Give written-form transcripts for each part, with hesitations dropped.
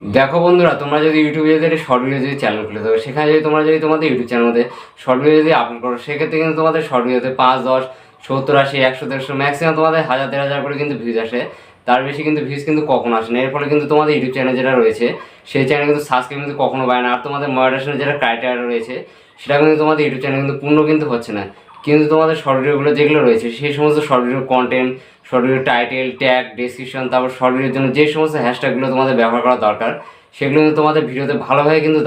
দেখো বন্ধুরা, তোমরা যদি ইউটিউবে যদি শর্ট ভিডিও যদি চ্যানেল খুলে দেবে, সেখানে যদি তোমরা যদি তোমাদের ইউটিউব চ্যানেল মধ্যে শর্ট ভিডিও যদি আপলোড করো, সেক্ষেত্রে কিন্তু তোমাদের শর্ট ভিডিওতে 5, 10, 70, 80, 100, 150 ম্যাক্সিমাম তোমাদের 1000, 1500 করে কিন্তু ভিউজ আসে। তার বেশি কিন্তু ভিউজ কিন্তু কখনো আসে না। এর ফলে কিন্তু তোমাদের ইউটিউব চ্যানেল যেটা রয়েছে, সেই চ্যানেল কিন্তু সাবস্ক্রাইব কিন্তু কখনো পায় না। আর তোমাদের মনিটাইজেশনের যেটা ক্রাইটেরিয়া রয়েছে, সেটা কিন্তু তোমাদের ইউটিউব চ্যানেল কিন্তু পূর্ণ কিন্তু হচ্ছে না। কিন্তু তোমাদের শর্ট ভিডিওগুলো যেগুলো রয়েছে, সেই সমস্ত short video content, short video title, tag, description, তারপর শর্ট ভিডিওর জন্য যে সমস্ত হ্যাশট্যাগুলো তোমাদের ব্যবহার করা দরকার, সেগুলো কিন্তু তোমাদের ভিডিওতে ভালোভাবে কিন্তু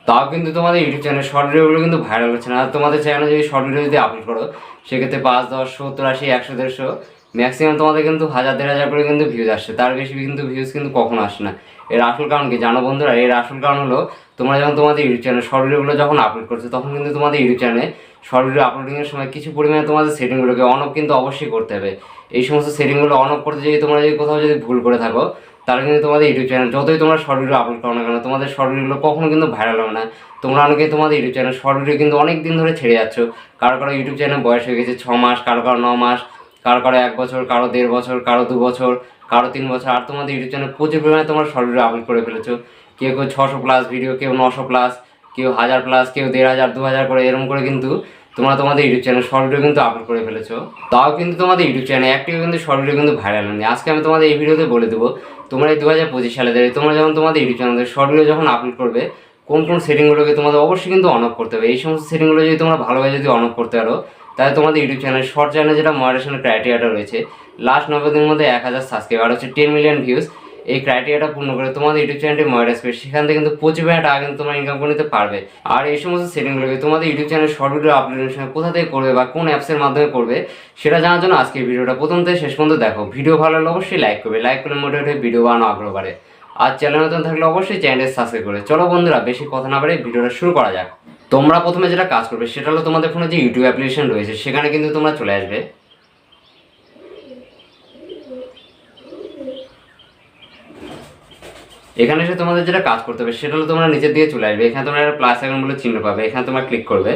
তাও কিন্তু তোমাদের ইউটিউব চ্যানেল শর্ট ভিডিওগুলো কিন্তু ভাইরাল হচ্ছে না। আর তোমাদের চ্যানেলে যদি শর্ট ভিডিও যদি আপলোড করো, সেক্ষেত্রে 5, 10, 70, 80, 100, 150 ম্যাক্সিমাম তোমাদের কিন্তু 1000, 1500 করে কিন্তু ভিউজ আসছে। তার বেশি কিন্তু ভিউজ কিন্তু কখনো আসে না। এর আসল কারণ কি জানো বন্ধুরা? এর আসল কারণ হলো, তোমরা যখন তোমাদের ইউটিউব চ্যানেল শর্ট ভিডিওগুলো যখন আপলোড করছো, তখন কিন্তু তোমাদের ইউটিউব চ্যানেলে শর্ট ভিডিও আপলোডিংয়ের সময় কিছু পরিমাণে তোমাদের সেটিংগুলোকে অন অফ কিন্তু অবশ্যই করতে হবে। এই সমস্ত সেটিংগুলো অন অফ করতে যদি তোমরা যদি কোথাও যদি ভুল করে থাকো, তাহলে কিন্তু তোমাদের ইউটিউব চ্যানেল যতই তোমরা শর্ট ভিডিও আপলোড করো না কেন, তোমাদের শর্ট ভিডিওগুলো কখনো কিন্তু ভাইরাল হবে না। তোমরা অনেকে তোমাদের ইউটিউব চ্যানেল শর্ট ভিডিও কিন্তু অনেক দিন ধরে ছেড়ে যাচ্ছ। কারো কারো ইউটিউব চ্যানেল বয়স হয়ে গেছে 6 মাস, কারো কারো 9 মাস, কারো কারো 1 বছর, কারো 1.5 বছর, কারো 2 বছর, কারো 3 বছর। আর তোমাদের ইউটিউব চ্যানেল প্রচুর পরিমাণে তোমরা শর্ট ভিডিও আপলোড করে ফেলেছো। কেউ কেউ 600 প্লাস ভিডিও, কেউ 900 প্লাস, কেউ 1000 প্লাস, কেউ 1500, 2000 করে এরকম করে কিন্তু তোমরা তোমাদের ইউটিউব চ্যানেল শর্ট ভিডিও কিন্তু আপলোড করে ফেলেছো। তাও কিন্তু তোমাদের ইউটিউব চ্যানেল একটিও কিন্তু শর্ট ভিডিও কিন্তু ভাইরাল হয়নি। আজকে আমি তোমাদের এই ভিডিওতে বলে দেবো, তোমরা এই 2025 সালে দাঁড়িয়ে তোমরা যখন তোমাদের ইউটিউব চ্যানেলে শর্ট ভিডিও যখন আপলোড করবে, কোন কোন সেটিংগুলোকে তোমাদের অবশ্যই কিন্তু অন অফ করতে হবে। এই সমস্ত সেটিংগুলো যদি তোমরা ভালোভাবে যদি অন অফ করতে পারো, তাহলে তোমাদের ইউটিউব চ্যানেল শর্ট চ্যানেলে যেটা মনিটাইজেশনের ক্রাইটেরিয়াটা রয়েছে, লাস্ট 90 দিনের মধ্যে 1000 সাবস্ক্রাইব আর হচ্ছে 10 মিলিয়ন ভিউজ, এই ক্রাইটেরিয়াটা পূর্ণ করে তোমাদের ইউটিউব চ্যানেলটি মনিটাইজ করে সেখান থেকে কিন্তু 25,000 টাকা কিন্তু তোমরা ইনকাম করে নিতে পারবে। আর এই সমস্ত সেটিংগুলোকে তোমাদের ইউটিউব চ্যানেল শর্ট ভিডিও আপলোডের সময় কোথা থেকে করবে বা কোন অ্যাপসের মাধ্যমে করবে, সেটা জানার জন্য আজকের ভিডিওটা প্রথম থেকে শেষ পর্যন্ত দেখো। ভিডিও ভালো লাগলে অবশ্যই লাইক করবে, লাইক করলে মোটিভেট হয়ে ভিডিও বানানো আগ্রহ বাড়ে। আর চ্যানেল নতুন থাকলে অবশ্যই চ্যানেলটি সাবস্ক্রাইব করে। চলো বন্ধুরা, বেশি কথা না বাড়িয়ে ভিডিওটা শুরু করা যাক। তোমরা প্রথমে যেটা কাজ করবে, সেটা হলো তোমাদের ফোনে যে ইউটিউব অ্যাপ্লিকেশন রয়েছে, সেখানে কিন্তু তোমরা চলে আসবে। এখানে এসে তোমাদের যেটা কাজ করতে হবে, সেটা হলো তোমরা নিচের দিকে চলে আসবে। এখানে তোমরা একটা প্লাস আইকন বলে চিহ্ন পাবে, এখানে তোমরা ক্লিক করবে।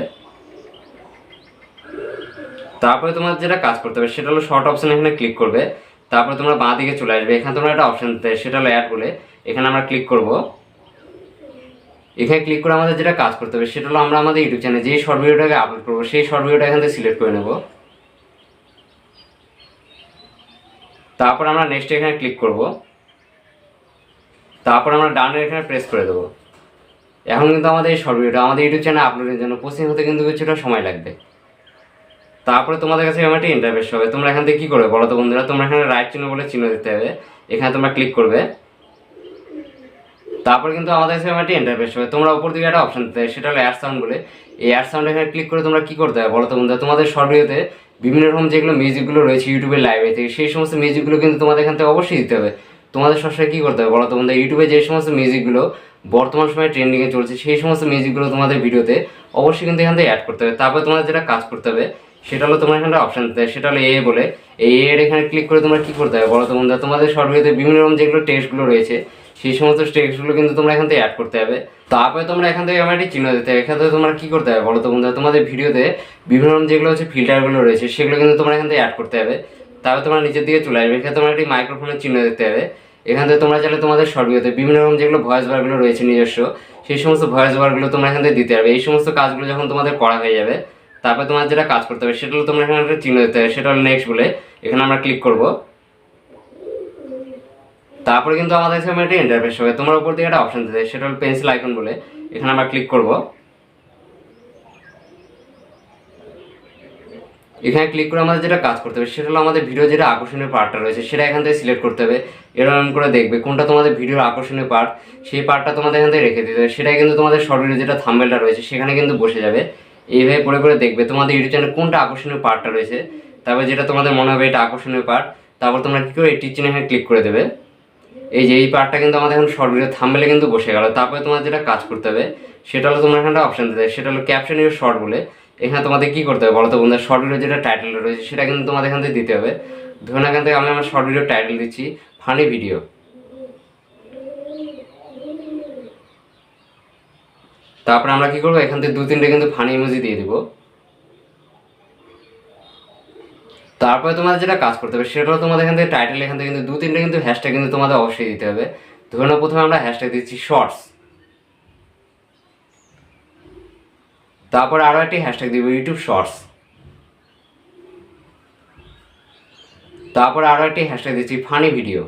তারপরে তোমার যেটা কাজ করতে হবে, সেটা হলো শর্ট অপশন, এখানে ক্লিক করবে। তারপরে তোমরা বাঁ দিকে চলে আসবে। এখানে তোমরা একটা অপশন দিতে, সেটা হলো অ্যাড বলে, এখানে আমরা ক্লিক করব। এখানে ক্লিক করে আমাদের যেটা কাজ করতে হবে, সেটা হলো আমরা আমাদের ইউটিউব চ্যানেলে যেই শর্ট ভিডিওটাকে আপলোড করবো, সেই শর্ট ভিডিওটা এখান থেকে সিলেক্ট করে নেব। তারপর আমরা নেক্সট এখানে ক্লিক করব। তারপর আমরা ডানের এখানে প্রেস করে দেবো। এখন কিন্তু আমাদের এই শর্ট ভিডিওটা আমাদের ইউটিউব চ্যানেলে আপলোডের জন্য প্রসেসিং হতে কিন্তু কিছুটা সময় লাগবে। তারপরে তোমাদের কাছে এমন একটা ইন্টারফেস হবে। তোমরা এখান থেকে কী করবে বলো তো বন্ধুরা? তোমরা এখানে রাইট চিহ্ন বলে চিহ্ন দিতে হবে, এখানে তোমরা ক্লিক করবে। তারপর কিন্তু আমাদের কাছে এমন একটা ইন্টারফেস হবে। তোমরা উপর দিকে একটা অপশন দিতে হবে, সেটা হলো অ্যাড সাউন্ড বলে। এই অ্যাড সাউন্ড এখানে ক্লিক করে তোমরা কী করতে হবে বলো তো বন্ধুরা? তোমাদের শর্ট ভিডিওতে বিভিন্ন রকম যেগুলো মিউজিকগুলো রয়েছে ইউটিউবের লাইব্রেরি থেকে, সেই সমস্ত মিউজিকগুলো কিন্তু তোমাদের এখান থেকে অবশ্যই দিতে হবে। তোমাদের সবসময় কী করতে হবে বলো তো বন্ধুরা? ইউটিউবে যে সমস্ত মিউজিকগুলো বর্তমান সময়ে ট্রেন্ডিংয়ে চলছে, সেই সমস্ত মিউজিকগুলো তোমাদের ভিডিওতে অবশ্যই কিন্তু এখান থেকে অ্যাড করতে হবে। তারপর তোমাদের যেটা কাজ করতে হবে, সেটা হলো তোমার এখানে অপশন দিতে হবে, সেটা হলো এ বলে। এই এর এখানে ক্লিক করে তোমরা কী করতে হবে বলো তো বন্ধুরা? তোমাদের শর্ট ভিডিওতে বিভিন্ন রকম যেগুলো টেক্সটগুলো রয়েছে, সেই সমস্ত টেক্সটগুলো কিন্তু তোমরা এখান থেকে অ্যাড করতে হবে। তারপরে তোমরা এখান থেকে আমার একটি চিহ্ন দিতে হবে। এখান থেকে তোমরা কী করতে হবে বলো তো বন্ধুরা? তোমাদের ভিডিওতে বিভিন্ন রকম যেগুলো হচ্ছে ফিল্টারগুলো রয়েছে, সেগুলো কিন্তু তোমরা এখান থেকে অ্যাড করতে হবে। তারপর তোমরা নিচের দিকে চলে আসবে। এখানে তোমরা একটি মাইক্রোফোনের চিহ্ন দিতে হবে। এখান থেকে তোমরা চাইলে তোমাদের শর্ট ভিডিওতে বিভিন্ন রকম যেগুলো ভয়েস বারগুলো রয়েছে নিজস্ব, সেই সমস্ত ভয়েস বারগুলো তোমরা এখান থেকে দিতে হবে। এই সমস্ত কাজগুলো যখন তোমাদের করা হয়ে যাবে, তারপর তোমার যেটা কাজ করতে হবে, সেটা হলো তোমরা এখানে একটা চিহ্ন দিতে হবে, সেটা হলো নেক্সট বলে। এখানে আমরা ক্লিক করব। তারপরে কিন্তু আমাদের সামনে একটা ইন্টারফেস হবে। তোমার উপর দিকে একটা অপশন দিতে, সেটা হলো পেন্সিল আইকন বলে। এখানে আমরা ক্লিক করব। এখানে ক্লিক করে আমাদের যেটা কাজ করতে হবে, সেটা হলো আমাদের ভিডিও যেটা আকর্ষণীয় পার্টটা রয়েছে, সেটা এখান থেকে সিলেক্ট করতে হবে। এরকম করে দেখবে কোনটা তোমাদের ভিডিওর আকর্ষণীয় পার্ট, সেই পার্টটা তোমাদের এখান থেকে রেখে দিতে হবে। সেটাই কিন্তু তোমাদের শর্ট ভিডিও যেটা থাম্বনেলটা রয়েছে, সেখানে কিন্তু বসে যাবে। এইভাবে করে করে দেখবে তোমাদের ইউটিউব চ্যানেলে কোনটা আকর্ষণীয় পার্টটা রয়েছে। তারপর যেটা তোমাদের মনে হবে এটা আকর্ষণীয় পার্ট, তারপর তোমরা কী করে এই টিক চিহ্নে এখানে ক্লিক করে দেবে। এই যে এই পার্টটা কিন্তু আমাদের এখন শর্ট ভিডিও থাম্বনেলে কিন্তু বসে গেল। তারপরে তোমার যেটা কাজ করতে হবে, সেটা হলো তোমরা এখানে অপশন দিতে হবে, সেটা হলো ক্যাপশন ইউর শর্ট বলে। এখানে তোমাদের কী করতে হবে বলো তো বন্ধুরা? শর্ট ভিডিও যেটা টাইটেল রয়েছে, সেটা কিন্তু তোমাদের এখান থেকে দিতে হবে। ধরুন এখান থেকে আমি আমার শর্ট ভিডিও টাইটেল দিচ্ছি ফানি ভিডিও। তারপরে আমরা কী করবো, এখান থেকে 2-3টে কিন্তু ফানি ইমোজি দিয়ে দিব। তারপরে তোমাদের যেটা কাজ করতে হবে, সেটা হলো তোমাদের এখান থেকে টাইটেল, এখান থেকে কিন্তু 2-3টে কিন্তু হ্যাশট্যাগ কিন্তু তোমাদের অবশ্যই দিতে হবে। ধরে নাও প্রথমে আমরা হ্যাশট্যাগ দিচ্ছি শর্টস, তারপরে আরও একটি হ্যাশট্যাগ দিব ইউটিউব শর্টস, তারপরে আরও একটি হ্যাশট্যাগ দিচ্ছি ফানি ভিডিও।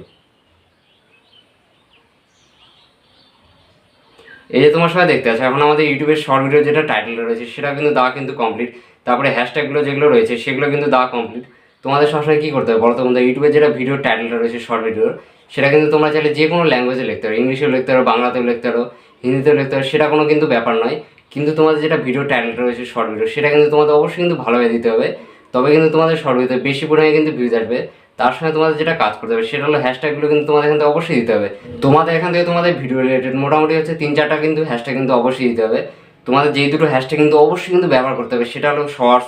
এই যে তোমার সবাই দেখতে আছে, এখন আমাদের ইউটিউবের শর্ট ভিডিও যেটা টাইটেলটা রয়েছে সেটা কিন্তু দেওয়া কিন্তু কমপ্লিট। তারপরে হ্যাশট্যাগুলো যেগুলো রয়েছে সেগুলো কিন্তু দেওয়া কমপ্লিট। তোমাদের সবসময় কী করতে হবে বলো, তোমাদের ইউটিউবের যেটা ভিডিও টাইটেলটা রয়েছে শর্ট ভিডিওর, সেটা কিন্তু তোমরা চাইলে যে কোনো ল্যাঙ্গুয়েজে লিখতে পারো, ইংলিশেও লিখতে পারো, বাংলাতেও লিখতে পারো, হিন্দিতেও লিখতে পারো, সেটা কোনো কিন্তু ব্যাপার নয়। কিন্তু তোমাদের যেটা ভিডিও টাইটেলটা রয়েছে শর্ট ভিডিও, সেটা কিন্তু তোমাদের অবশ্যই কিন্তু ভালোভাবে দিতে হবে, তবে কিন্তু তোমাদের শর্ট ভিডিওতে বেশি পরিমাণে কিন্তু ভিউজ আসবে। তার সঙ্গে তোমাদের যেটা কাজ করতে হবে সেটা হলো হ্যাশট্যাগুলো কিন্তু তোমাদের এখান থেকে অবশ্যই দিতে হবে। তোমাদের এখান থেকে তোমাদের ভিডিও রিলেটেড মোটামুটি হচ্ছে 3-4টা কিন্তু হ্যাশট্যাগ কিন্তু অবশ্যই দিতে হবে। তোমাদের যেই দুটো হ্যাশট্যাগ কিন্তু অবশ্যই কিন্তু ব্যবহার করতে হবে, সেটা হলো শর্টস,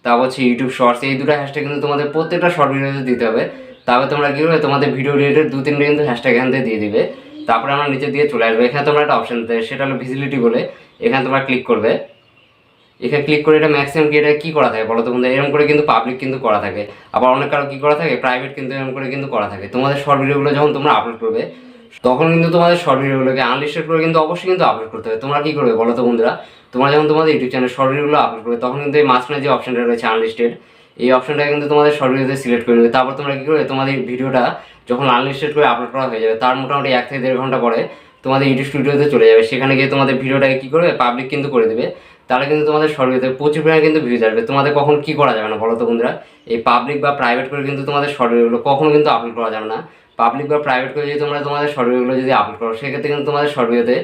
তারপর হচ্ছে ইউটিউব শর্টস। এই দুটো হ্যাশট্যাগ কিন্তু তোমাদের প্রত্যেকটা শর্ট ভিডিওতে দিতে হবে। তারপরে তোমরা কী করবে, তোমাদের ভিডিও রিলেটেড 2-3টা কিন্তু হ্যাশট্যাগ এখান থেকে দিয়ে দিবে। তারপরে আমরা নিচে দিয়ে চলে আসবে, এখানে তোমরা একটা অপশন দিতে হবে, সেটা হলো ভিজিবিলিটি বলে। এখানে তোমরা ক্লিক করবে। এখানে ক্লিক করে এটা ম্যাক্সিমাম কি এটা কী করা থাকে বলো তো বন্ধু, এরকম করে কিন্তু পাবলিক কিন্তু করা থাকে, আবার অনেক কারো কী করা থাকে প্রাইভেট কিন্তু এরকম করে কিন্তু করা থাকে। তোমাদের শর্ট ভিডিওগুলো যখন তোমরা আপলোড করবে তখন কিন্তু তোমাদের শর্ট ভিডিওগুলোকে আনলিস্টেড করে কিন্তু অবশ্যই কিন্তু আপলোড করতে হবে। তোমরা কী করবে বলো তো বন্ধুরা, তোমরা যখন তোমাদের ইউটিউব চ্যানেল শর্ট ভিডিওগুলো আপলোড করবে তখন কিন্তু এই মাঝখানে যে অপশনটা রয়েছে আনলিস্টেড, এই অপশনটা কিন্তু তোমাদের শর্ট ভিডিওতে সিলেক্ট করে নেবে। তারপর তোমরা কী করবে, তোমাদের ভিডিওটা যখন আনলিস্টেড করে আপলোড করা হয়ে যাবে তার মোটামুটি 1 থেকে 1.5 ঘন্টা পরে তোমাদের ইউটিউব স্টুডিওতে চলে যাবে। সেখানে গিয়ে তোমাদের ভিডিওটাকে কী করবে, পাবলিক কিন্তু করে দেবে। তাহলে কিন্তু তোমাদের শর্ট ভিডিওতে প্রচুর পরিমাণে কিন্তু ভিউজ আসবে। তোমাদের কখন কী করা যাবে না বলো তো বন্ধুরা, এই পাবলিক বা প্রাইভেট করে কিন্তু তোমাদের শর্ট ভিডিওগুলো কখনো কিন্তু আপলোড করা যাবে না। পাবলিক বা প্রাইভেট করে যদি তোমরা তোমাদের শর্ট ভিডিওগুলো যদি আপলোড করো সেক্ষেত্রে কিন্তু তোমাদের শর্ট ভিডিওতে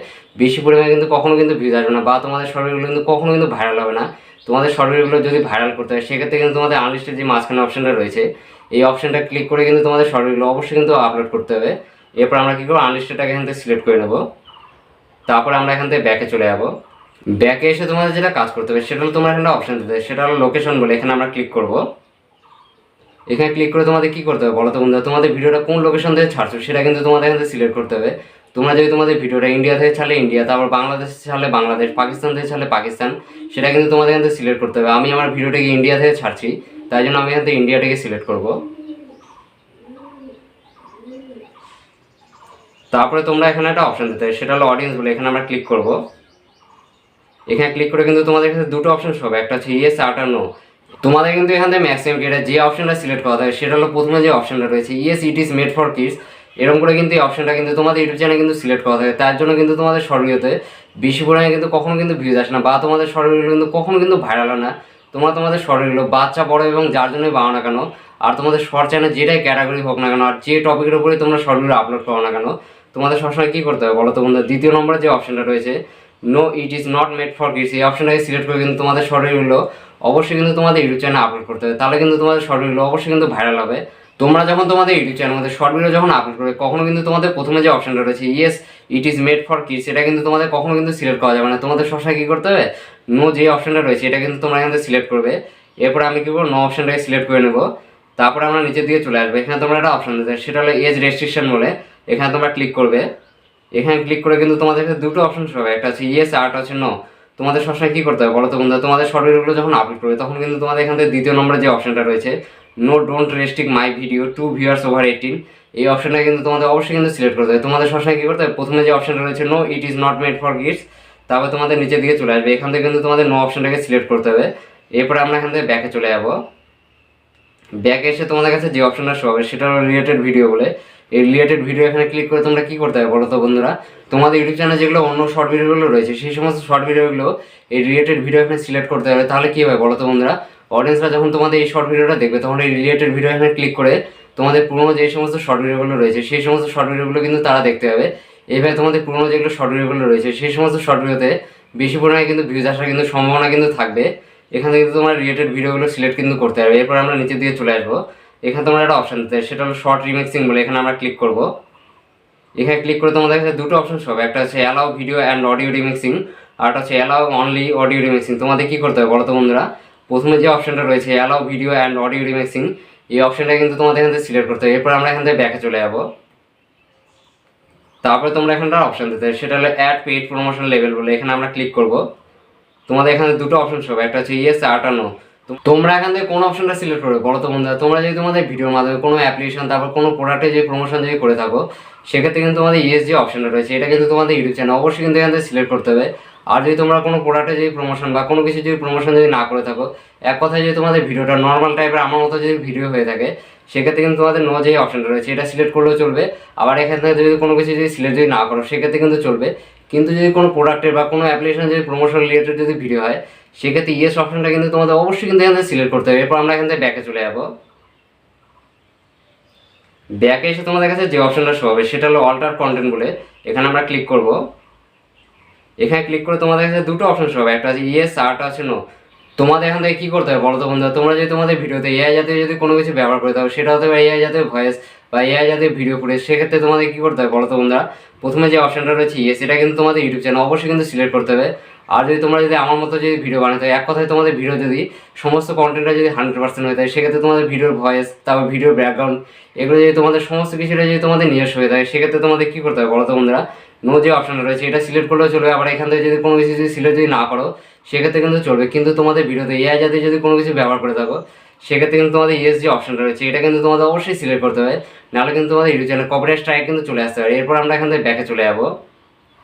বেশি পরিমাণে কিন্তু কখনো কিন্তু ভিউজ আসবে না, বা তোমাদের শর্ট ভিডিওগুলো কিন্তু কখনো কিন্তু ভাইরাল হবে না। তোমাদের শর্ট ভিডিওগুলো যদি ভাইরাল করতে হয় সেক্ষেত্রে কিন্তু তোমাদের আনলিস্টেড যে মাঝখানে অপশনটা রয়েছে এই অপশনটা ক্লিক করে কিন্তু তোমাদের শর্ট ভিডিওগুলো অবশ্যই কিন্তু আপলোড করতে হবে। এরপর আমরা কী করবো, আনলিস্টেডটাকে এখান থেকে সিলেক্ট করে নেবো। তারপরে আমরা এখান থেকে ব্যাকে চলে যাবো। ব্যাকে এসে তোমাদের যেটা কাজ করতে হবে সেটা হলো তোমরা এখানে অপশন দিতে হবে, সেটা হলো লোকেশন বলে। এখানে আমরা ক্লিক করব। এখানে ক্লিক করে তোমাদের কী করতে হবে বলো তো বন্ধুরা, তোমাদের ভিডিওটা কোন লোকেশন থেকে ছাড়ছো সেটা কিন্তু তোমাদের এখান থেকে সিলেক্ট করতে হবে। তোমরা যদি তোমাদের ভিডিওটা ইন্ডিয়া থেকে ছাড়লে ইন্ডিয়া, তারপর বাংলাদেশ ছাড়লে বাংলাদেশ, পাকিস্তান থেকে ছাড়লে পাকিস্তান, সেটা কিন্তু তোমাদের এখান থেকে সিলেক্ট করতে হবে। আমি আমার ভিডিওটাকে ইন্ডিয়া থেকে ছাড়ছি, তাই জন্য আমি এখান থেকে ইন্ডিয়াটাকে সিলেক্ট করব। তারপরে তোমরা এখানে একটা অপশন দিতে হবে, সেটা হলো অডিয়েন্স বলে। এখানে আমরা ক্লিক করব। এখানে ক্লিক করে কিন্তু তোমাদের কাছে দুটো অপশন হবে, একটা হচ্ছে ইয়েস আর নো। তোমাদের কিন্তু এখান থেকে ম্যাক্সিমাম এটা যে অপশনটা সিলেক্ট করা থাকে সেটা হলো প্রথমে যে অপশনটা রয়েছে yes it is made for kids, এরকম করে কিন্তু এই অপশনটা কিন্তু তোমাদের ইউটিউব চ্যানেলে কিন্তু সিলেক্ট করা থাকে। তার জন্য কিন্তু তোমাদের শর্ট ভিডিওতে বেশি পরিমাণে কিন্তু কখনো কিন্তু ভিউজ আসে না, বা তোমাদের শর্ট ভিডিওগুলো কিন্তু কখনো কিন্তু ভাইরাল হয় না। তোমাদের শর্ট ভিডিওগুলো বাচ্চা বড় এবং যার জন্যই বানাও না কেন, আর তোমাদের শর্ট চ্যানেল যেটাই ক্যাটাগরি হোক না কেন, আর যে টপিকের উপরেই তোমরা শর্ট ভিডিও আপলোড করো না কেন, তোমাদের সবসময় কী করতে হবে বলো তো বন্ধুরা, দ্বিতীয় নম্বরে যে অপশনটা রয়েছে no it is not made for kids, এই অপশনটাকে সিলেক্ট করে কিন্তু তোমাদের শর্ট ভিডিওগুলো অবশ্যই কিন্তু তোমাদের ইউটিউব চ্যানেলে আপলোড করতে হবে। তাহলে কিন্তু তোমাদের শর্ট ভিডিও অবশ্যই কিন্তু ভাইরাল হবে। তোমরা যখন তোমাদের ইউটিউব চ্যানেলের মধ্যে শর্ট ভিডিও যখন আপলোড করবে কখনো কিন্তু তোমাদের প্রথমে যে অপশনটা রয়েছে yes it is made for kids, এটা কিন্তু তোমাদের কখনো কিন্তু সিলেক্ট করা যাবে না। তোমাদের সবসময় কী করতে হবে, নো যে অপশনটা রয়েছে এটা কিন্তু তোমরা এখান থেকে সিলেক্ট করবে। এরপরে আমি কী করবো, নো অপশনটাকে সিলেক্ট করে নেবো। তারপরে আমরা নিচের দিকে চলে আসবো। এখানে তোমরা একটা অপশন দিতে, সেটা হলো এজ রেস্ট্রিকশন বলে। এখানে তোমরা ক্লিক করবে। এখানে ক্লিক করে কিন্তু তোমাদের কাছে দুটো অপশন হবে, একটা হচ্ছে ইয়েস আর একটা হচ্ছে নো। তোমাদের সবসময় কী করতে হবে বলো তো বন্ধুরা, তোমাদের শর্ট ভিডিওগুলো যখন আপলোড করবে তখন কিন্তু তোমাদের এখান থেকে দ্বিতীয় নম্বরে যে অপশনটা রয়েছে no don't restrict my video to viewers over 18, এই অপশনটা কিন্তু তোমাদের অবশ্যই কিন্তু সিলেক্ট করতে হবে। তোমাদের সবসময় কী করতে হবে, প্রথমে যে অপশনটা রয়েছে no it is not made for kids, তারপর তোমাদের নিচের দিকে চলে আসবে। এখান থেকে কিন্তু তোমাদের নো অপশনটাকে সিলেক্ট করতে হবে। এরপরে আমরা এখান থেকে ব্যাকে চলে যাবো। ব্যাকে এসে তোমাদের কাছে যে অপশনটা শো হবে সেটা হলো রিলেটেড ভিডিও বলে। এই রিলেটেড ভিডিও এখানে ক্লিক করে তোমরা কী করতে হবে বলো তো বন্ধুরা, তোমাদের ইউটিউব চ্যানেলে যেগুলো অন্য শর্ট ভিডিওগুলো রয়েছে সেই সমস্ত শর্ট ভিডিওগুলো এই রিলেটেড ভিডিও এখানে সিলেক্ট করতে হবে। তাহলে কী হবে বলো তো বন্ধুরা, অডিয়েন্সরা যখন তোমাদের এই শর্ট ভিডিওটা দেখবে তখন এই রিলেটেড ভিডিও এখানে ক্লিক করে তোমাদের পুরোনো যে সমস্ত শর্ট ভিডিওগুলো রয়েছে সেই সমস্ত শর্ট ভিডিওগুলো কিন্তু তারা দেখতে হবে। এইভাবে তোমাদের পুরোনো যেগুলো শর্ট ভিডিওগুলো রয়েছে সেই সমস্ত শর্ট ভিডিওতে বেশি পরিমাণে কিন্তু ভিউজ আসার কিন্তু সম্ভাবনা কিন্তু থাকবে। এখান থেকে তোমার রিলেটেড ভিডিওগুলো সিলেক্ট কিন্তু করতে হবে। এরপর আমরা নিচের দিকে চলে আসবো। এখানে তোমরা একটা অপশন দিতে, সেটা হলো শর্ট রিমিক্সিং বলে। এখানে আমরা ক্লিক করব। এখানে ক্লিক করে তোমাদের কাছে দুটো অপশন হবে, একটা হচ্ছে allow video and audio remixing, আর একটা হচ্ছে অ্যালাউ অনলি অডিও রিমিক্সিং। তোমাদের কী করতে হবে বলো তো বন্ধুরা, প্রথমে যে অপশনটা রয়েছে allow video and audio remixing, এই অপশনটা কিন্তু তোমাদের এখান থেকে সিলেক্ট করতে হবে। এরপর আমরা এখান থেকে ব্যাকে চলে যাবো। তারপরে তোমরা এখানটা অপশন দিতে, সেটা হলো অ্যাড পেইড প্রমোশন লেভেল বলে। এখানে আমরা ক্লিক করব। তোমাদের এখানে দুটো অপশন হবে, একটা হচ্ছে ইয়েস আর একটা নো। তোমরা এখান থেকে কোন অপশনটা সিলেক্ট করবে বলো তো বন্ধুরা, তোমরা যদি তোমাদের ভিডিওর মাধ্যমে কোনো অ্যাপ্লিকেশন তারপর কোনো প্রোডাক্টে যে প্রমোশন যদি করে থাকো সেক্ষেত্রে কিন্তু তোমাদের ইএস যে অপশনটা রয়েছে এটা কিন্তু তোমাদের ইউটিউব চ্যানেল অবশ্যই কিন্তু এখান থেকে সিলেক্ট করতে হবে। আর যদি তোমরা কোনো প্রোডাক্টে যদি প্রমোশন বা কোনো কিছু যদি প্রমোশন যদি না করে থাকো, এক কথায় যদি তোমাদের ভিডিওটা নর্মাল টাইপের আমার মতো যদি ভিডিও হয়ে থাকে, সেক্ষেত্রে কিন্তু তোমাদের নো যে অপশনটা রয়েছে এটা সিলেক্ট করলেও চলবে। আবার এখান থেকে যদি কোনো কিছু যদি সিলেক্ট যদি না করো সেক্ষেত্রে কিন্তু চলবে। কিন্তু যদি কোনো প্রোডাক্টের বা কোনো অ্যাপ্লিকেশন যদি প্রমোশন রিলেটেড যদি ভিডিও হয়, সেক্ষেত্রে ইয়েস অপশনটা কিন্তু তোমাদের অবশ্যই কিন্তু এখান থেকে সিলেক্ট করতে হবে। এরপর আমরা এখান থেকে ব্যাকে চলে যাবো। ব্যাকে এসে তোমাদের কাছে যে অপশনটা শো হবে সেটা হলো অল্টার কন্টেন্ট বলে, এখানে আমরা ক্লিক করব। এখানে ক্লিক করে তোমাদের কাছে দুটো অপশন শো হবে, একটা আছে ইয়েস আর একটা আছে নো। তোমাদের এখান থেকে কী করতে হবে বলো তো বন্ধুরা, তোমরা যদি তোমাদের ভিডিওতে এআই জাতীয় যদি কোনো কিছু ব্যবহার করে থাকো, সেটা হতে পারে এআই জাতীয় ভয়েস বা এআই জাতীয় ভিডিও ফুটেজ, সেক্ষেত্রে তোমাদের কী করতে হবে বলো তো বন্ধুরা, প্রথমে যে অপশনটা রয়েছে ইয়েস, এটা কিন্তু তোমাদের ইউটিউব চ্যানেল অবশ্যই কিন্তু সিলেক্ট করতে হবে। আর যদি তোমরা যদি আমার মতো যদি ভিডিও বানাতে হয়, এক কথায় তোমাদের ভিডিও যদি সমস্ত কন্টেন্টটা যদি 100% হয়ে থাকে, সেক্ষেত্রে তোমাদের ভিডিওর ভয়েস, তারপর ভিডিওর ব্যাকগ্রাউন্ড, এগুলো যদি তোমাদের সমস্ত কিছুটা যদি তোমাদের নিজস্ব হয়ে থাকে, সেক্ষেত্রে তোমাদের কী করতে হবে বলো তো বন্ধুরা, নো যে অপশনটা রয়েছে এটা সিলেক্ট করলেও চলবে। আবার এখান থেকে যদি কোনো কিছু যদি সিলেক্ট যদি না করো সেক্ষেত্রে কিন্তু চলবে। কিন্তু তোমাদের ভিডিওতে এআই জাতীয় যদি কোনো কিছু ব্যবহার করে থাকো, সেক্ষেত্রে কিন্তু তোমাদের ইয়েস যে অপশনটা রয়েছে এটা কিন্তু তোমাদের অবশ্যই সিলেক্ট করতে হবে, নাহলে কিন্তু তোমাদের ইউটিউব চ্যানেল কপিরাইট স্ট্রাইক কিন্তু চলে আসতে পারে। এরপর আমরা এখান থেকে ব্যাকে চলে যাবো।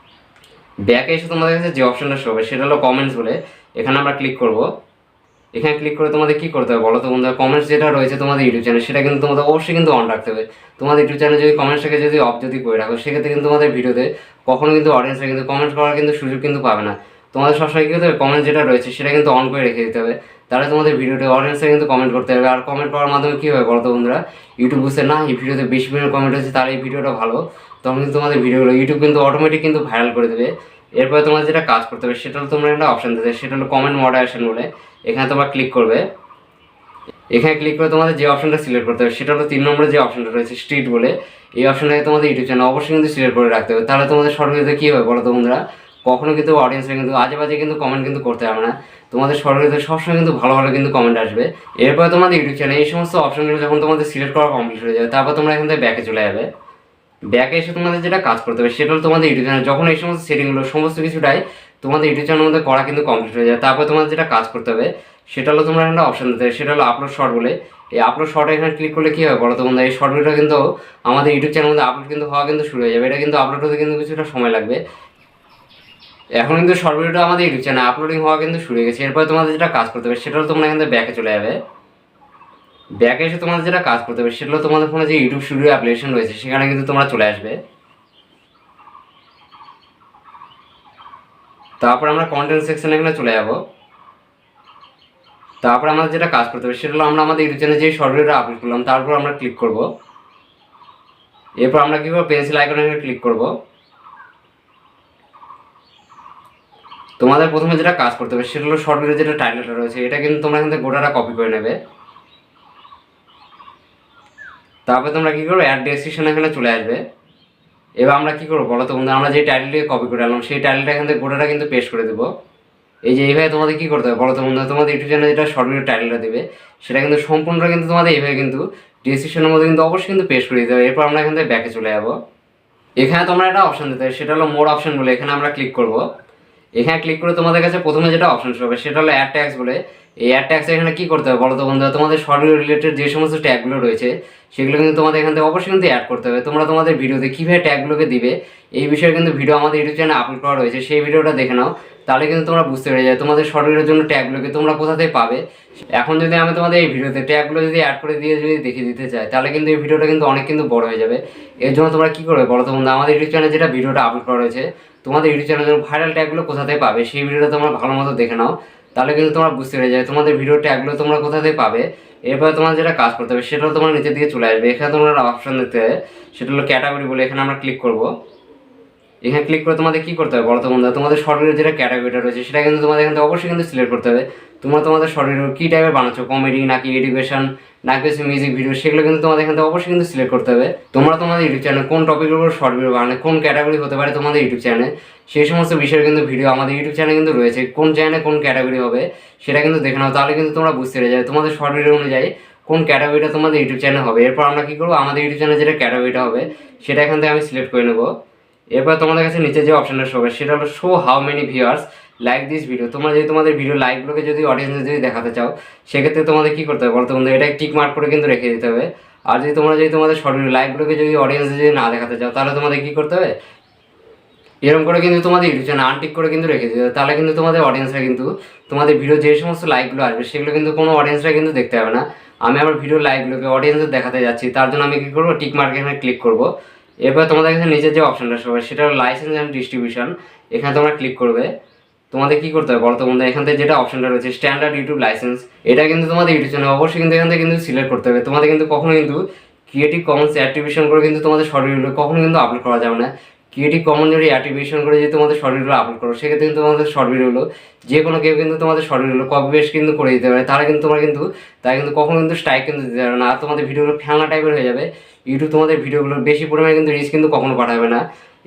ব্যাকে এসে তোমাদের কাছে যে অপশনটা শো হবে সেটা হলো কমেন্টস বলে, এখানে আমরা ক্লিক করব। এখানে ক্লিক করে তোমাদের কী করতে হবে বলো তো বন্ধুরা, কমেন্টস যেটা রয়েছে তোমাদের ইউটিউব চ্যানেল সেটা কিন্তু তোমাদের অবশ্যই কিন্তু অন রাখতে হবে। তোমাদের ইউটিউব চ্যানেলে যদি কমেন্টসটাকে যদি অফ যদি করে রাখো, সেক্ষেত্রে কিন্তু তোমাদের ভিডিওতে কখনো কিন্তু অডিয়েন্সরা কিন্তু কমেন্ট করার কিন্তু সুযোগ কিন্তু পাবে না। তোমাদের সবসময় কী হতে হবে, কমেন্ট যেটা রয়েছে সেটা কিন্তু অন করে রেখে দিতে হবে, তাহলে তোমাদের ভিডিওতে অডিয়েন্সরা কিন্তু কমেন্ট করতে হবে। আর কমেন্ট করার মাধ্যমে কী হবে বলো তো বন্ধুরা, ইউটিউব বুঝতে না এই ভিডিওতে বেশি পরিমাণে কমেন্ট হচ্ছে, তাহলে এই ভিডিওটা ভালো, তখন কিন্তু তোমাদের ভিডিওগুলো ইউটিউব কিন্তু অটোমেটিক কিন্তু ভাইরাল করে দেবে। এরপরে তোমাদের যেটা কাজ করতে হবে সেটা হলো তোমরা একটা অপশান দেবে, সেটা হলো কমেন্ট মডারেশন বলে, এখানে তোমরা ক্লিক করবে। এখানে ক্লিক করে তোমাদের যে অপশনটা সিলেক্ট করতে হবে সেটা হলো 3 নম্বরে যে অপশনটা রয়েছে স্ট্রিট বলে, এই অপশনটাকে তোমাদের ইউটিউব চ্যানেল অবশ্যই কিন্তু সিলেক্ট করে রাখতে হবে। তাহলে তোমাদের শর্ট ভিডিওতে কী হবে বলো তো বন্ধুরা, কখনো কিন্তু অডিয়েন্সরা কিন্তু আজে বাজে কিন্তু কমেন্ট কিন্তু করতে হবে না, তোমাদের শর্ট ভিডিওতে সবসময় কিন্তু ভালো ভালো কিন্তু কমেন্ট আসবে। এরপরে তোমাদের ইউটিউব চ্যানেল এই সমস্ত অপশনগুলো যখন তোমাদের সিলেক্ট করা কমপ্লিট হয়ে যাবে, তারপর তোমরা এখান থেকে ব্যাকে চলে যাবে। ব্যাকে এসে তোমাদের যেটা কাজ করতে হবে সেটা হলো তোমাদের ইউটিউব চ্যানেল যখন এই সমস্ত সেটিংগুলো সমস্ত কিছুটাই তোমাদের ইউটিউব চ্যানেলের মধ্যে করা কিন্তু কমপ্লিট হয়ে যায়, তারপর তোমাদের যেটা কাজ করতে হবে সেটা হলো তোমরা একটা অপশন দিতে হবে, সেটা হলো আপলোড শর্ট বলে। এই আপলোড শর্ট এখানে ক্লিক করলে কী হবে বলো তো বন্ধুরা, এই শর্ট ভিডিওটা কিন্তু আমাদের ইউটিউব চ্যানেলের মধ্যে আপলোড কিন্তু হওয়া কিন্তু শুরু হয়ে যাবে। এটা কিন্তু আপলোড হতে কিন্তু কিছুটা সময় লাগবে। এখন কিন্তু শর্ট ভিডিওটা আমাদের ইউটিউব চ্যানেলে আপলোডিং হওয়া কিন্তু শুরু হয়ে গেছে। এরপরে তোমাদের যেটা কাজ করতে হবে সেটা হলো তোমরা এখান থেকে ব্যাকে চলে যাবে। ব্যাকে এসে তোমাদের যেটা কাজ করতে হবে সেটা হলো তোমাদের ফোনে যে ইউটিউব স্টুডিও অ্যাপ্লিকেশন রয়েছে সেখানে কিন্তু তোমরা চলে আসবে। তারপর আমরা কন্টেন্ট সেকশনে এখানে চলে যাব। তারপর আমাদের যেটা কাজ করতে হবে সেটা হলো আমরা আমাদের ইউটিউব চ্যানেলে যে শর্ট ভিডিওটা আপলোড করলাম তারপর আমরা ক্লিক করব। এরপর আমরা কী করবো, পেন্সিল আইকনে এখানে ক্লিক করব। তোমাদের প্রথমে যেটা কাজ করতে হবে সেটা হলো শর্ট ভিডিও যেটা টাইটেলটা রয়েছে এটা কিন্তু তোমরা এখান থেকে গোটাটা কপি করে নেবে। তারপরে তোমরা কী করবে, অ্যাড ডেসক্রিপশন এখানে চলে আসবে। এবার আমরা কী করবো বলো তো বন্ধু, আমরা যে টাইটেলটাকে কপি করে আনলাম সেই টাইটেলটা এখান থেকে গোটাটা কিন্তু পেস্ট করে দেবো। এই যে এইভাবে তোমাদের কী করতে হবে বলো তো বন্ধু, তোমাদের ইউটিউব চ্যানেলে যেটা শর্ট ভিডিও টাইটেলটা দেবে সেটা কিন্তু সম্পূর্ণ কিন্তু তোমাদের এইভাবে কিন্তু ডেসক্রিপশনের মধ্যে কিন্তু অবশ্যই কিন্তু পেস্ট করে দিতে হবে। এরপর আমরা এখান থেকে ব্যাকে চলে যাবো। এখানে তোমরা একটা অপশন দিতে হবে, সেটা হলো মোর অপশন বলে, এখানে আমরা ক্লিক করব। এখানে ক্লিক করে তোমাদের কাছে প্রথমে যেটা অপশন হবে সেটা হলো অ্যাড ট্যাক্স বলে। এই অ্যাড ট্যাক্সে এখানে কী করতে হবে বলো তো বন্ধুরা, তোমাদের শর্ট ভিডিও রিলেটেড যে সমস্ত ট্যাগগুলো রয়েছে সেগুলো কিন্তু তোমাদের এখান থেকে অবশ্যই কিন্তু অ্যাড করতে হবে। তোমরা তোমাদের ভিডিওতে কীভাবে ট্যাগগুলোকে দিবে এই বিষয়ে কিন্তু ভিডিও আমাদের ইউটিউব চ্যানেলে আপলোড করা রয়েছে, সেই ভিডিওটা দেখে নাও, তাহলে কিন্তু তোমরা বুঝতে পেরে যাবে তোমাদের শর্ট ভিডিওর জন্য ট্যাগগুলোকে তোমরা কোথা থেকে পাবে। এখন যদি আমি তোমাদের এই ভিডিওতে ট্যাগগুলো যদি অ্যাড করে দিয়ে যদি দেখিয়ে দিতে চাই, তাহলে কিন্তু এই ভিডিওটা কিন্তু অনেক কিন্তু বড় হয়ে যাবে। এর জন্য তোমরা কী করবে বলো তো বন্ধু, আমাদের ইউটিউব চ্যানেলে যেটা ভিডিওটা আপলোড করা রয়েছে তোমাদের ইউটিউব চ্যানেলের ভাইরাল ট্যাগগুলো কোথা থেকে পাবে সেই ভিডিওটা তোমরা ভালো মতো দেখে নাও, তাহলে কিন্তু তোমরা বুঝতে পেরে যাবে তোমাদের ভিডিও ট্যাগগুলো তোমরা কোথা থেকে পাবে। এরপরে তোমার যেটা কাজ করতে হবে সেটা হলো তোমার নিচের দিকে চলে আসবে। এখানে তোমরা অপশন দিতে হবে, সেটা হলো ক্যাটাগরি বলে, এখানে আমরা ক্লিক করব। এখানে ক্লিক করে তোমাদের কী করতে হবে বলো তো বন্ধুরা, তোমাদের শর্ট ভিডিও যেটা ক্যাটাগরিটা রয়েছে সেটা কিন্তু তোমাদের এখান থেকে অবশ্যই কিন্তু সিলেক্ট করতে হবে। তোমরা তোমাদের শর্ট ভিডিও কী টাইপের বানাচ্ছো, কমেডি নাকি এডুকেশন নাকি হচ্ছে মিউজিক ভিডিও, সেগুলো কিন্তু তোমাদের এখান থেকে অবশ্যই কিন্তু সিলেক্ট করতে হবে। তোমরা তোমাদের ইউটিউব চ্যানেল কোন টপিকের উপর শর্ট ভিডিও বানালে কোন ক্যাটাগরি হতে পারে তোমাদের ইউটিউব চ্যানেলে, সেই সমস্ত বিষয়ের কিন্তু ভিডিও আমাদের ইউটিউব চ্যানেলে কিন্তু রয়েছে। কোন চ্যানেলে কোন ক্যাটাগরি হবে সেটা কিন্তু দেখে নাও, তাহলে কিন্তু তোমরা বুঝতে পেরে যাবে তোমাদের শর্ট ভিডিও অনুযায়ী কোন ক্যাটাগরিটা তোমাদের ইউটিউব চ্যানেল হবে। এরপর আমরা কী করবো, আমাদের ইউটিউব চ্যানেলে যেটা ক্যাটাগরিটা হবে সেটা এখান থেকে আমি সিলেক্ট করে নেবো। এরপর তোমাদের কাছে নিচে যে অপশনটা শো হবে সেটা হলো show how many viewers like this video. তোমরা যদি তোমাদের ভিডিও লাইকগুলোকে যদি অডিয়েন্সে যদি দেখাতে চাও, সেক্ষেত্রে তোমাদের কী করতে হবে বলতে বন্ধু, এটা টিক মার্ক করে কিন্তু রেখে দিতে হবে। আর যদি তোমরা যদি তোমাদের শর্ট ভিডিও লাইভগুলোকে যদি অডিয়েন্সে যদি না দেখাতে চাও, তাহলে তোমাদের কী করতে হবে, এরকম করে কিন্তু তোমাদের ইউটিউব চ্যানেল আনটিক করে কিন্তু রেখে দিতে হবে। তাহলে কিন্তু তোমাদের অডিয়েন্সরা কিন্তু তোমাদের ভিডিও যে সমস্ত লাইকগুলো আসবে সেগুলো কিন্তু কোনো অডিয়েন্সরা কিন্তু দেখতে হবে না। আমি আমার ভিডিও লাইকগুলোকে অডিয়েন্সদের দেখাতে যাচ্ছি, তার জন্য আমি কী করবো, টিক মার্কে এখানে ক্লিক করবো। এরপর তোমাদের কাছে নিচের যে অপশনটা সবাই সেটা হলো লাইসেন্স অ্যান্ড ডিস্ট্রিবিউশন, এখানে তোমরা ক্লিক করবে। তোমাদের কী করতে হবে বলো তো বন্ধুরা, এখান থেকে যেটা অপশনটা রয়েছে স্ট্যান্ডার্ড ইউটিউব লাইসেন্স, এটা কিন্তু তোমাদের ইউটিউব চ্যানেল অবশ্যই কিন্তু এখান থেকে কিন্তু সিলেক্ট করতে হবে। তোমাদের কিন্তু কখনো কিন্তু ক্রিয়েটিভ কমন্স অ্যাট্রিবিউশন করে কিন্তু তোমাদের শর্ট ভিডিওগুলো কখনো কিন্তু আপলোড করা যাবে না। ক্রিয়েটিভ কমন যদি অ্যাট্রিবিউশন করে যদি তোমাদের শর্ট ভিডিও আপলোড করো, সেক্ষেত্রে কিন্তু তোমাদের শর্ট ভিডিওগুলো যে কোনো কেউ কিন্তু তোমাদের শর্ট ভিডিওগুলো কপি পেস্ট কিন্তু করে দিতে পারে। তারা কিন্তু তোমরা কিন্তু তাই কিন্তু কখনো কিন্তু স্ট্রাইক কিন্তু দিতে পারবে না। আর তোমাদের ভিডিওগুলো ফেলনা টাইপের হয়ে যাবে। ইউটিউব তোমাদের ভিডিওগুলো বেশি পরিমাণে কিন্তু রিস্ক কিন্তু কখনো পাঠাবে না।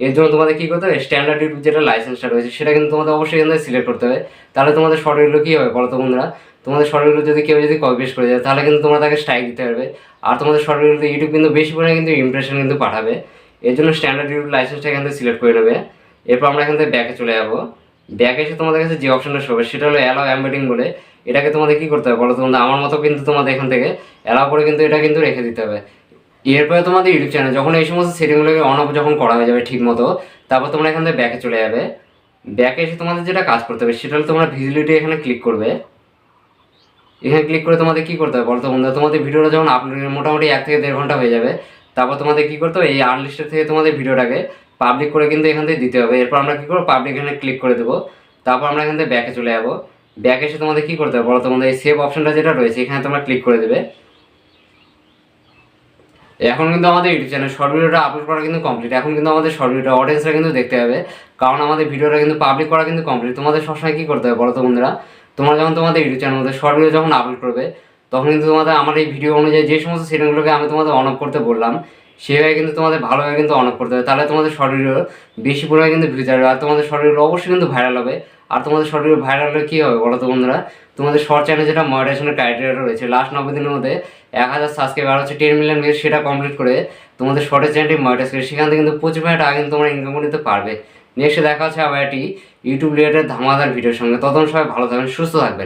এর জন্য তোমাদের কী করতে হবে, স্ট্যান্ডার্ড ইউটিউব যেটা লাইসেন্সটা রয়েছে সেটা কিন্তু তোমাদের অবশ্যই এখান থেকে সিলেক্ট করতে হবে। তাহলে তোমাদের শর্ট ভিডিও কী হবে বলো তো বন্ধুরা, তোমাদের শর্ট ভিডিও যদি কেউ যদি কপি পেস্ট করে যায়, তাহলে কিন্তু তোমরা তাকে স্ট্রাইক দিতে পারবে। আর তোমাদের শর্ট ভিডিওতে ইউটিউব কিন্তু বেশি পরিমাণে কিন্তু ইমপ্রেশন কিন্তু পাঠাবে। এর জন্য স্ট্যান্ডার্ড ইউটিউব লাইসেন্সটা এখান থেকে সিলেক্ট করে নেবে। এরপর আমরা এখান থেকে ব্যাকে চলে যাবো। ব্যাকে এসে তোমাদের কাছে যে অপশনটা শো হবে সেটা হলো অ্যালাউ এমবেডিং বলে। এটাকে তোমাদের কী করতে হবে বলো তোমরা, আমার মতো কিন্তু তোমাদের এখান থেকে অ্যালাউ করে কিন্তু এটা কিন্তু রেখে দিতে হবে। এরপরে তোমাদের ইউটিউব চ্যানেল যখন এই সমস্ত সেটিংগুলোকে অন অফ যখন করা হয়ে যাবে ঠিক মতো, তারপর তোমরা এখান থেকে ব্যাকে চলে যাবে। ব্যাকে এসে তোমাদের যেটা কাজ করতে হবে সেটা হলো তোমরা ভিজিবিলিটি এখানে ক্লিক করবে। এখানে ক্লিক করে তোমাদের কী করতে হবে বলো তো বন্ধুরা, তোমাদের ভিডিওটা যখন আপলোড মোটামুটি 1 থেকে 1.5 ঘন্টা হয়ে যাবে, তারপর তোমাদের কী করতে হবে, এই আনলিস্টেড থেকে তোমাদের ভিডিওটাকে পাবলিক করে কিন্তু এখান থেকে দিতে হবে। এরপর আমরা কী করবো, পাবলিক এখানে ক্লিক করে দেবো। তারপর আমরা এখান থেকে ব্যাকে চলে যাবো। ব্যাকে এসে তোমাদের কী করতে হবে বলো তোমাদের, এই সেভ অপশনটা যেটা রয়েছে এখানে তোমরা ক্লিক করে দেবে। এখন কিন্তু আমাদের ইউটিউব চ্যানেল শর্ট ভিডিওটা আপলোড করা কিন্তু কমপ্লিট। এখন কিন্তু আমাদের শর্ট ভিডিওটা অডিয়েন্সরা কিন্তু দেখতে হবে, কারণ আমাদের ভিডিওটা কিন্তু পাবলিক করা কিন্তু কমপ্লিট। তোমাদের সবসময় কী করতে হবে বলো তো বন্ধুরা, তোমরা যখন তোমাদের ইউটিউব চ্যানেল মধ্যে শর্ট ভিডিও যখন আপলোড করবে, তখন কিন্তু তোমাদের আমার এই ভিডিও অনুযায়ী যে সমস্ত সেটিংগুলোকে আমি তোমাদের অন অফ করতে বললাম সেভাবে কিন্তু তোমাদের ভালোভাবে কিন্তু অন অফ করতে হবে। তাহলে তোমাদের শর্ট ভিডিও বেশি পরিমাণে কিন্তু ভিউজ আসবে, আর তোমাদের শর্ট ভিডিও অবশ্যই কিন্তু ভাইরাল হবে। আর তোমাদের শর্ট ভিডিও ভাইরাল হলে কী হবে বলো তো বন্ধুরা, তোমাদের শর্ট চ্যানেলে যেটা মনিটাইজেশনের ক্রাইটেরিয়া রয়েছে, লাস্ট 90 দিনের মধ্যে 1000 সাবস্ক্রাইবার হচ্ছে 10 মিলিয়ন ভিউজ, সেটা কমপ্লিট করে তোমাদের শর্টের চ্যানেলটি মনিটাইজ করে সেখান থেকে কিন্তু 25,000 টাকা কিন্তু তোমরা ইনকাম করতে পারবে। নেক্সট দেখা হচ্ছে আবার একটি ইউটিউব রিলেটেড ধামাদার ভিডিওর সঙ্গে। ততক্ষণ সবাই ভালো থাকবেন, সুস্থ থাকবেন।